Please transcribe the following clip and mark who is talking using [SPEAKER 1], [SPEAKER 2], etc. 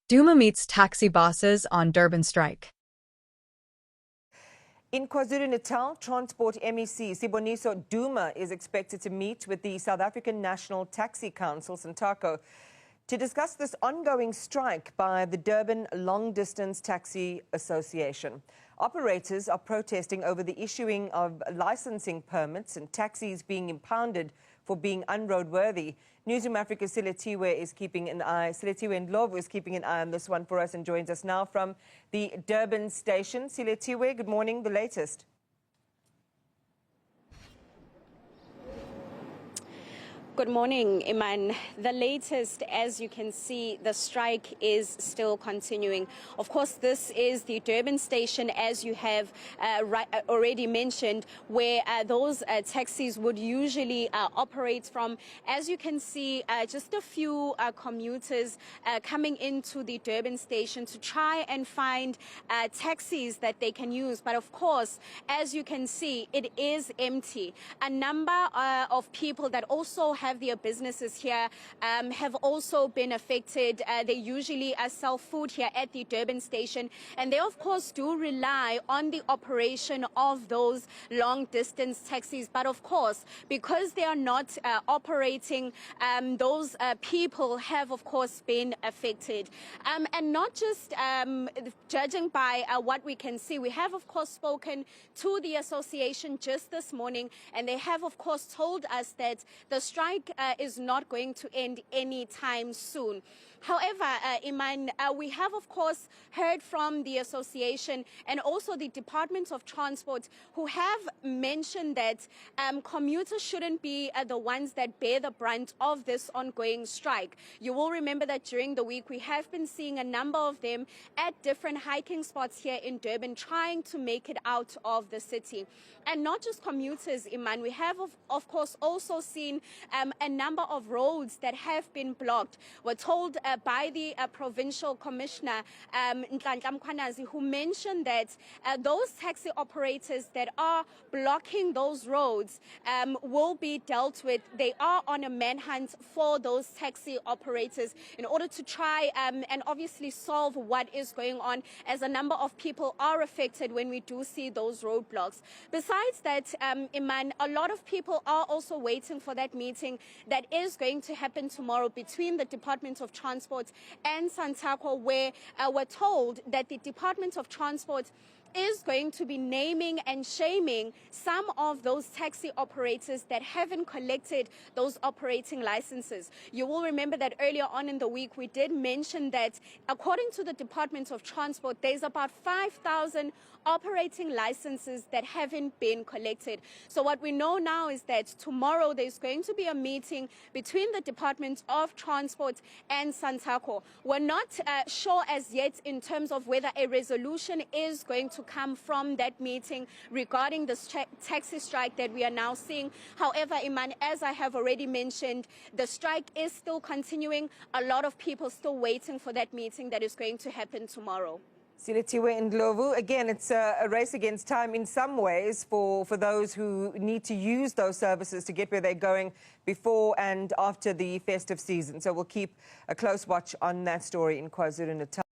[SPEAKER 1] Duma meets taxi bosses on Durban strike.
[SPEAKER 2] In KwaZulu-Natal, Transport MEC Siboniso Duma is expected to meet with the South African National Taxi Council, SANTACO, to discuss this ongoing strike by the Durban Long-Distance Taxi Association. Operators are protesting over the issuing of licensing permits and taxis being impounded for being unroadworthy. Newsroom Africa's Siletiwe is keeping an eye. Siletiwe Ndlovu is keeping an eye on this one for us and joins us now from the Durban station. Siletiwe, good morning. The latest.
[SPEAKER 3] Good morning, Iman. The latest, as you can see, the strike is still continuing. Of course, this is the Durban station, as you have already mentioned, where those taxis would usually operate from. As you can see, just a few commuters coming into the Durban station to try and find taxis that they can use. But of course, as you can see, it is empty. A number of people that also have their businesses here have also been affected. They usually sell food here at the Durban station, and they of course do rely on the operation of those long distance taxis. But of course, because they are not operating, those people have of course been affected. And not just judging by what we can see, we have of course spoken to the association just this morning, and they have of course told us that the strike is not going to end anytime soon. However, Iman, we have of course heard from the association and also the Department of Transport, who have mentioned that commuters shouldn't be the ones that bear the brunt of this ongoing strike. You will remember that during the week we have been seeing a number of them at different hiking spots here in Durban trying to make it out of the city. And not just commuters, Iman, we have of course also seen a number of roads that have been blocked. We're told by the provincial commissioner, who mentioned that those taxi operators that are blocking those roads will be dealt with. They are on a manhunt for those taxi operators in order to try and obviously solve what is going on, as a number of people are affected when we do see those roadblocks. Besides that, Iman, a lot of people are also waiting for that meeting that is going to happen tomorrow between the Department of Transport and SANTACO, where we're told that the Department of Transport is going to be naming and shaming some of those taxi operators that haven't collected those operating licenses. You will remember that earlier on in the week we did mention that according to the Department of Transport, there's about 5,000 operating licenses that haven't been collected. So what we know now is that tomorrow there's going to be a meeting between the Department of Transport and SANTACO. We're not sure as yet in terms of whether a resolution is going to come from that meeting regarding the taxi strike that we are now seeing. However, Iman, as I have already mentioned, the strike is still continuing. A lot of people still waiting for that meeting that is going to happen tomorrow.
[SPEAKER 2] Siletiwe Ndlovu, again, it's a race against time in some ways for those who need to use those services to get where they're going before and after the festive season. So we'll keep a close watch on that story in KwaZulu-Natal.